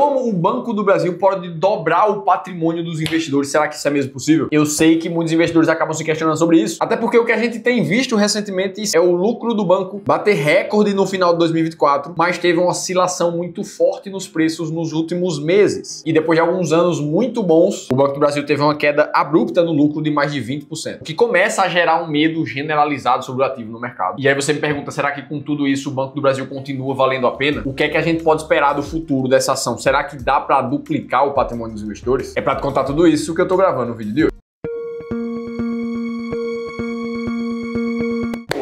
Como o Banco do Brasil pode dobrar o patrimônio dos investidores? Será que isso é mesmo possível? Eu sei que muitos investidores acabam se questionando sobre isso, até porque o que a gente tem visto recentemente é o lucro do banco bater recorde no final de 2024, mas teve uma oscilação muito forte nos preços nos últimos meses. E depois de alguns anos muito bons, o Banco do Brasil teve uma queda abrupta no lucro de mais de 20%, o que começa a gerar um medo generalizado sobre o ativo no mercado. E aí você me pergunta, será que com tudo isso o Banco do Brasil continua valendo a pena? O que é que a gente pode esperar do futuro dessa ação? Será que dá para duplicar o patrimônio dos investidores? É para te contar tudo isso que eu tô gravando no vídeo de hoje.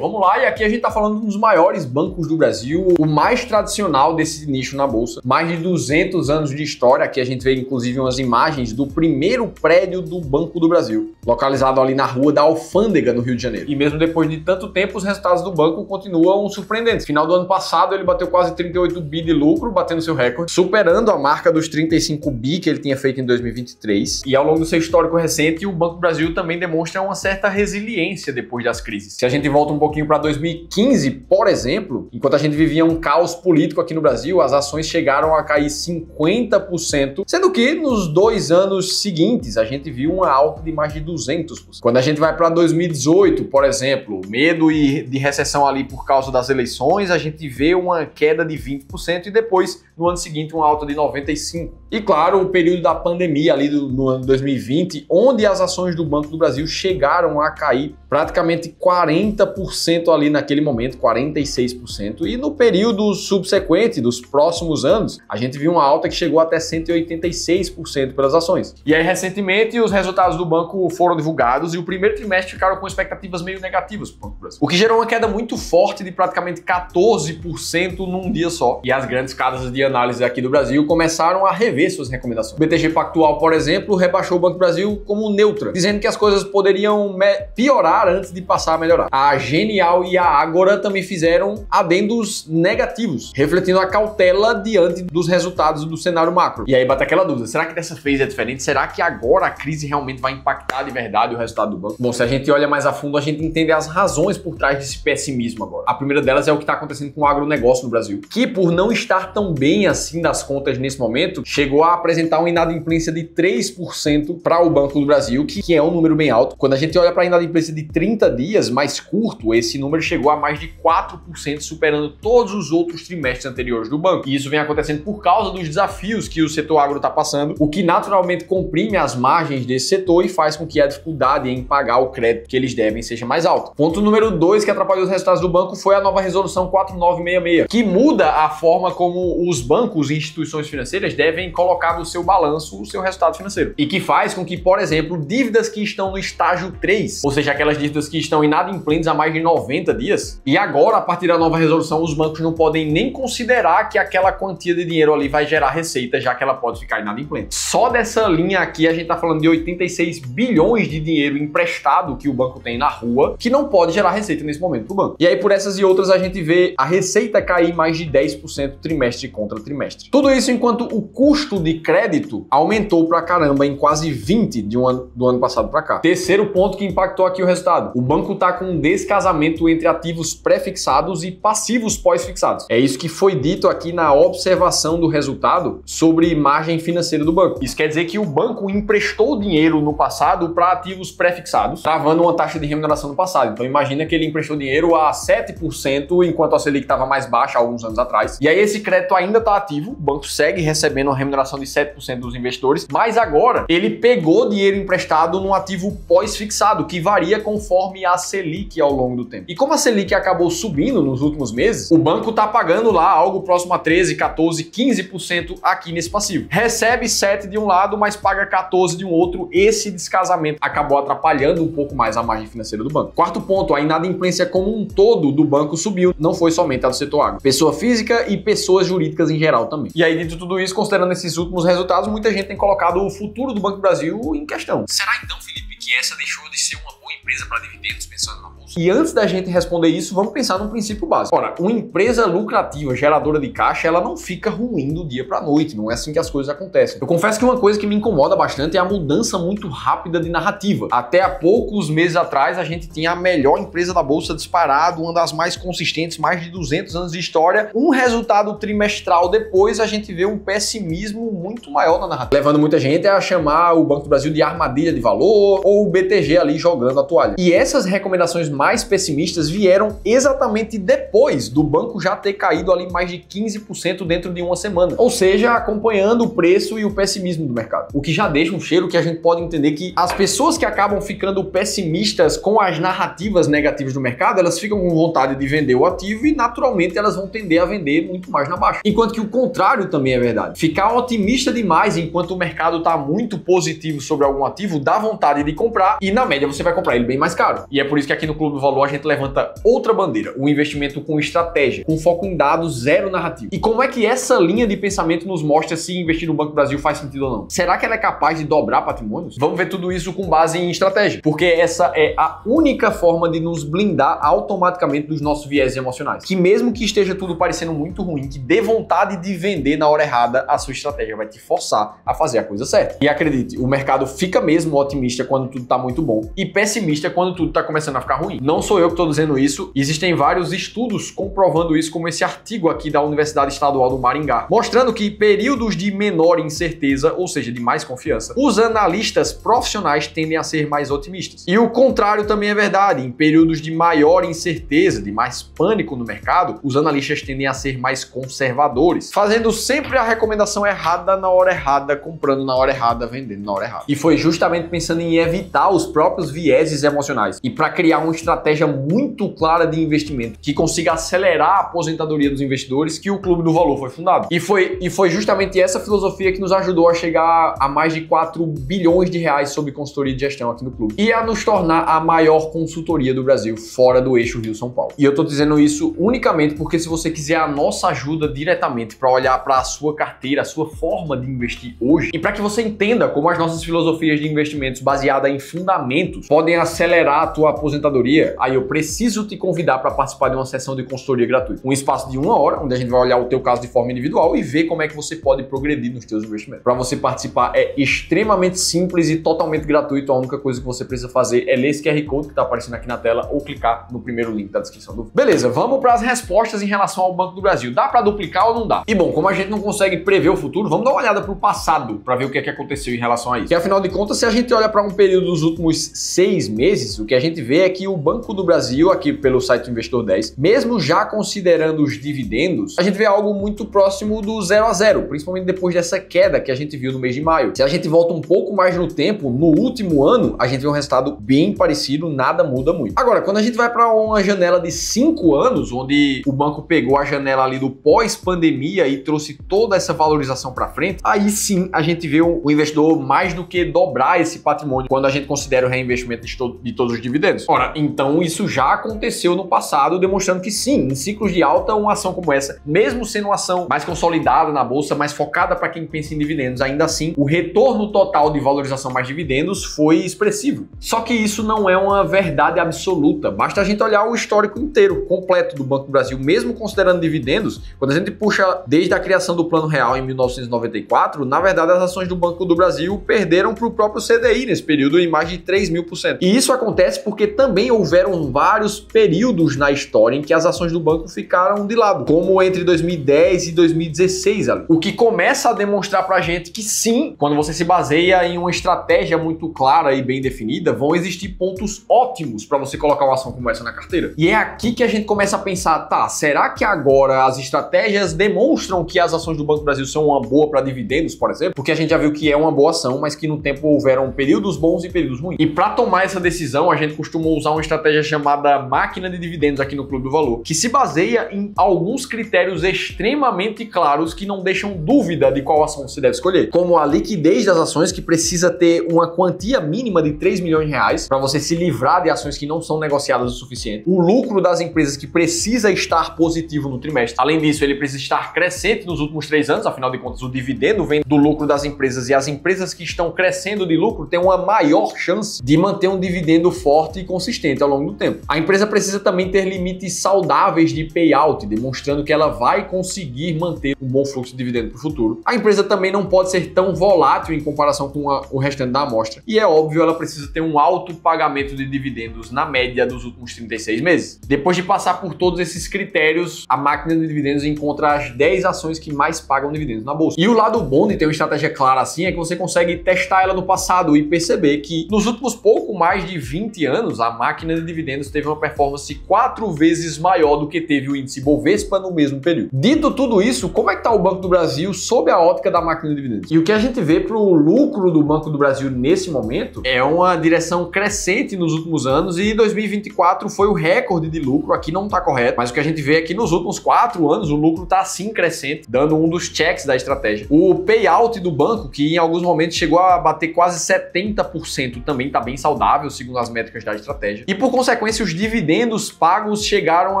Vamos lá, e aqui a gente tá falando de um dos maiores bancos do Brasil, o mais tradicional desse nicho na bolsa, mais de 200 anos de história. Aqui a gente vê inclusive umas imagens do primeiro prédio do Banco do Brasil, localizado ali na Rua da Alfândega, no Rio de Janeiro. E mesmo depois de tanto tempo, os resultados do banco continuam surpreendentes. No final do ano passado, ele bateu quase 38 bi de lucro, batendo seu recorde, superando a marca dos 35 bi que ele tinha feito em 2023. E ao longo do seu histórico recente, o Banco do Brasil também demonstra uma certa resiliência depois das crises. Se a gente volta um pouquinho para 2015, por exemplo, enquanto a gente vivia um caos político aqui no Brasil, as ações chegaram a cair 50%, sendo que nos 2 anos seguintes a gente viu uma alta de mais de 200%. Quando a gente vai para 2018, por exemplo, medo de recessão ali por causa das eleições, a gente vê uma queda de 20% e depois, no ano seguinte, uma alta de 95%. E claro, o período da pandemia ali no ano 2020, onde as ações do Banco do Brasil chegaram a cair praticamente 40% ali naquele momento, 46%, e no período subsequente, dos próximos anos, a gente viu uma alta que chegou até 186% pelas ações. E aí, recentemente, os resultados do banco foram divulgados e o primeiro trimestre ficaram com expectativas meio negativas para o Banco do Brasil, o que gerou uma queda muito forte de praticamente 14% num dia só. E as grandes casas de análise aqui do Brasil começaram a rever suas recomendações. O BTG Pactual, por exemplo, rebaixou o Banco do Brasil como neutra, dizendo que as coisas poderiam piorar antes de passar a melhorar. A Genial e a Ágora também fizeram adendos negativos, refletindo a cautela diante dos resultados do cenário macro. E aí bate aquela dúvida, será que dessa vez é diferente? Será que agora a crise realmente vai impactar de verdade o resultado do banco? Bom, se a gente olha mais a fundo, a gente entende as razões por trás desse pessimismo agora. A primeira delas é o que está acontecendo com o agronegócio no Brasil, que por não estar tão bem assim das contas nesse momento, chegou a apresentar uma inadimplência de 3% para o Banco do Brasil, que é um número bem alto. Quando a gente olha para a inadimplência de 30 dias, mais curto, esse número chegou a mais de 4%, superando todos os outros trimestres anteriores do banco. E isso vem acontecendo por causa dos desafios que o setor agro está passando, o que naturalmente comprime as margens desse setor e faz com que a dificuldade em pagar o crédito que eles devem seja mais alta. Ponto número 2 que atrapalhou os resultados do banco foi a nova resolução 4966, que muda a forma como os bancos e instituições financeiras devem colocar no seu balanço o seu resultado financeiro. E que faz com que, por exemplo, dívidas que estão no estágio 3, ou seja, aquelas dívidas que estão inadimplentes há mais de 90 dias, e agora, a partir da nova resolução, os bancos não podem nem considerar que aquela quantia de dinheiro ali vai gerar receita, já que ela pode ficar inadimplente. Só dessa linha aqui, a gente tá falando de 86 bilhões de dinheiro emprestado que o banco tem na rua, que não pode gerar receita nesse momento pro banco. E aí, por essas e outras, a gente vê a receita cair mais de 10% trimestre contra trimestre. Tudo isso enquanto o custo de crédito aumentou pra caramba em quase 20% do ano passado pra cá. Terceiro ponto que impactou aqui o resultado. O banco tá com um descasamento entre ativos pré-fixados e passivos pós-fixados. É isso que foi dito aqui na observação do resultado sobre margem financeira do banco. Isso quer dizer que o banco emprestou dinheiro no passado para ativos pré-fixados, travando uma taxa de remuneração no passado. Então imagina que ele emprestou dinheiro a 7%, enquanto a Selic estava mais baixa há alguns anos atrás. E aí esse crédito ainda está ativo, o banco segue recebendo uma remuneração de 7% dos investidores, mas agora ele pegou dinheiro emprestado num ativo pós-fixado, que varia conforme a Selic ao longo do tempo. E como a Selic acabou subindo nos últimos meses, o banco está pagando lá algo próximo a 13, 14, 15% aqui nesse passivo. Recebe 7 de um lado, mas paga 14 de um outro. Esse descasamento acabou atrapalhando um pouco mais a margem financeira do banco. Quarto ponto, a inadimplência como um todo do banco subiu. Não foi somente a do setor agro. Pessoa física e pessoas jurídicas em geral também. E aí, dito tudo isso, considerando esses últimos resultados, muita gente tem colocado o futuro do Banco do Brasil em questão. Será então, Felipe, que essa deixou de ser uma boa empresa para dividendos pensando na bolsa? E antes da gente responder isso, vamos pensar num princípio básico. Ora, uma empresa lucrativa, geradora de caixa, ela não fica ruim do dia para noite, não é assim que as coisas acontecem. Eu confesso que uma coisa que me incomoda bastante é a mudança muito rápida de narrativa. Até há poucos meses atrás, a gente tinha a melhor empresa da bolsa disparado, uma das mais consistentes, mais de 200 anos de história. Um resultado trimestral depois, a gente vê um pessimismo muito maior na narrativa, levando muita gente a chamar o Banco do Brasil de armadilha de valor ou o BTG ali jogando a toalha. E essas recomendações mais pessimistas vieram exatamente depois do banco já ter caído ali mais de 15% dentro de uma semana. Ou seja, acompanhando o preço e o pessimismo do mercado. O que já deixa um cheiro que a gente pode entender que as pessoas que acabam ficando pessimistas com as narrativas negativas do mercado, elas ficam com vontade de vender o ativo e naturalmente elas vão tender a vender muito mais na baixa. Enquanto que o contrário também é verdade. Ficar otimista demais enquanto o mercado está muito positivo sobre algum ativo, dá vontade de comprar e na média você vai comprar ele bem mais caro. E é por isso que aqui no Clube do Valor a gente levanta outra bandeira, o investimento com estratégia, com foco em dados, zero narrativo. E como é que essa linha de pensamento nos mostra se investir no Banco do Brasil faz sentido ou não? Será que ela é capaz de dobrar patrimônios? Vamos ver tudo isso com base em estratégia, porque essa é a única forma de nos blindar automaticamente dos nossos viés emocionais. Que mesmo que esteja tudo parecendo muito ruim, que dê vontade de vender na hora errada, a sua estratégia vai te forçar a fazer a coisa certa. E acredite, o mercado fica mesmo otimista quando tudo tá muito bom e pessimista quando tudo tá começando a ficar ruim. Não sou eu que tô dizendo isso, existem vários estudos comprovando isso, como esse artigo aqui da Universidade Estadual do Maringá, mostrando que períodos de menor incerteza, ou seja, de mais confiança, os analistas profissionais tendem a ser mais otimistas. E o contrário também é verdade, em períodos de maior incerteza, de mais pânico no mercado, os analistas tendem a ser mais conservadores, fazendo sempre a recomendação errada na hora errada, comprando na hora errada, vendendo na hora errada. E foi justamente pensando em evitar os próprios vieses emocionais e para criar uma estratégia muito clara de investimento que consiga acelerar a aposentadoria dos investidores que o Clube do Valor foi fundado. E foi justamente essa filosofia que nos ajudou a chegar a mais de 4 bilhões de reais sobre consultoria de gestão aqui no clube e a nos tornar a maior consultoria do Brasil fora do eixo Rio-São Paulo. E eu tô dizendo isso unicamente porque se você quiser a nossa ajuda diretamente para olhar para a sua carteira, a sua forma de investir hoje e para que você entenda como as nossas filosofias de investimentos baseadas em fundamentos podem acelerar a tua aposentadoria, aí eu preciso te convidar para participar de uma sessão de consultoria gratuita. Um espaço de 1 hora, onde a gente vai olhar o teu caso de forma individual e ver como é que você pode progredir nos teus investimentos. Para você participar é extremamente simples e totalmente gratuito. A única coisa que você precisa fazer é ler esse QR Code que está aparecendo aqui na tela ou clicar no primeiro link da descrição do vídeo. Beleza, vamos para as respostas em relação ao Banco do Brasil. Dá para duplicar ou não dá? E bom, como a gente não consegue prever o futuro, vamos dar uma olhada para o passado para ver o que é que aconteceu em relação a isso. E afinal de contas, se a gente olha para um período dos últimos 6 meses, o que a gente vê é que o Banco do Brasil, aqui pelo site Investidor 10, mesmo já considerando os dividendos, a gente vê algo muito próximo do 0 a 0, principalmente depois dessa queda que a gente viu no mês de maio. Se a gente volta um pouco mais no tempo, no último ano, a gente vê um resultado bem parecido, nada muda muito. Agora, quando a gente vai para uma janela de 5 anos, onde o banco pegou a janela ali do pós-pandemia e trouxe toda essa valorização para frente, aí sim a gente vê o investidor mais do que dobrar esse patrimônio quando a gente considera o reinvestimento de todos os dividendos. Ora, então isso já aconteceu no passado, demonstrando que sim, em ciclos de alta, uma ação como essa, mesmo sendo uma ação mais consolidada na bolsa, mais focada para quem pensa em dividendos, ainda assim, o retorno total de valorização mais dividendos foi expressivo. Só que isso não é uma verdade absoluta. Basta a gente olhar o histórico inteiro, completo do Banco do Brasil, mesmo considerando dividendos. Quando a gente puxa desde a criação do Plano Real em 1994, na verdade as ações do Banco do Brasil perderam para o próprio CDI nesse período em mais de 3.000%. E isso acontece porque também houveram vários períodos na história em que as ações do banco ficaram de lado, como entre 2010 e 2016 ali. O que começa a demonstrar pra gente que sim, quando você se baseia em uma estratégia muito clara e bem definida, vão existir pontos ótimos para você colocar uma ação como essa na carteira. E é aqui que a gente começa a pensar, tá, será que agora as estratégias demonstram que as ações do Banco do Brasil são uma boa para dividendos, por exemplo? Porque a gente já viu que é uma boa ação, mas que no tempo houveram períodos bons e períodos ruins. E para tomar essa decisão, a gente costuma usar uma estratégia chamada máquina de dividendos aqui no Clube do Valor, que se baseia em alguns critérios extremamente claros que não deixam dúvida de qual ação você deve escolher, como a liquidez das ações, que precisa ter uma quantia mínima de 3 milhões de reais para você se livrar de ações que não são negociadas o suficiente, o lucro das empresas que precisa estar positivo no trimestre. Além disso, ele precisa estar crescente nos últimos 3 anos, afinal de contas, o dividendo vem do lucro das empresas e as empresas que estão crescendo de lucro têm uma maior maior chance de manter um dividendo forte e consistente ao longo do tempo. A empresa precisa também ter limites saudáveis de payout, demonstrando que ela vai conseguir manter um bom fluxo de dividendo para o futuro. A empresa também não pode ser tão volátil em comparação com o restante da amostra. E é óbvio, ela precisa ter um alto pagamento de dividendos na média dos últimos 36 meses. Depois de passar por todos esses critérios, a máquina de dividendos encontra as 10 ações que mais pagam dividendos na bolsa. E o lado bom de ter uma estratégia clara assim é que você consegue testar ela no passado e perceber que nos últimos pouco mais de 20 anos, a máquina de dividendos teve uma performance 4 vezes maior do que teve o índice Bovespa no mesmo período. Dito tudo isso, como é que está o Banco do Brasil sob a ótica da máquina de dividendos? E o que a gente vê para o lucro do Banco do Brasil nesse momento é uma direção crescente nos últimos anos, e 2024 foi o recorde de lucro. Aqui não está correto, mas o que a gente vê é que nos últimos 4 anos o lucro está sim crescente, dando um dos checks da estratégia. O payout do banco, que em alguns momentos chegou a bater quase 70%, também está bem saudável, segundo as métricas da estratégia. E por consequência, os dividendos pagos chegaram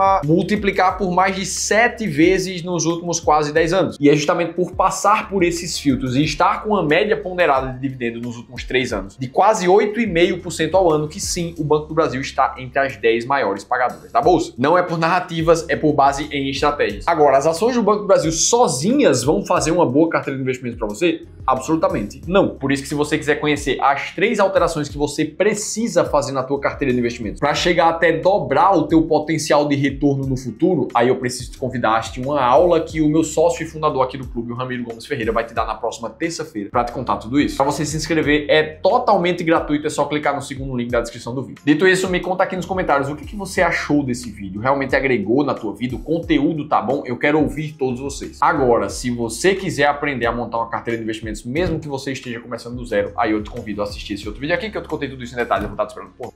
a multiplicar por mais de 7 vezes nos últimos quase 10 anos. E é justamente por passar por esses filtros e estar com uma média ponderada de dividendo nos últimos 3 anos de quase 8,5% ao ano que sim, o Banco do Brasil está entre as 10 maiores pagadoras da bolsa. Não é por narrativas, é por base em estratégias. Agora, as ações do Banco do Brasil sozinhas vão fazer uma boa carteira de investimentos para você? Absolutamente não. Por isso que se você quiser conhecer as 3 alterações que você precisa fazer na tua carteira de investimentos para chegar até dobrar o teu potencial de retorno no futuro, aí eu preciso te convidar a assistir uma aula que o meu sócio e fundador aqui do clube, o Ramiro Gomes Ferreira, vai te dar na próxima terça-feira para te contar tudo isso. Para você se inscrever é totalmente gratuito, é só clicar no segundo link da descrição do vídeo. Dito isso, me conta aqui nos comentários o que você achou desse vídeo. Realmente agregou na tua vida? O conteúdo tá bom? Eu quero ouvir todos vocês. Agora, se você quiser aprender a montar uma carteira de investimentos, mesmo que você esteja começando do zero, aí eu te convido a assistir esse outro vídeo aqui, que eu te contei tudo isso em detalhes. Eu vou estar te esperando por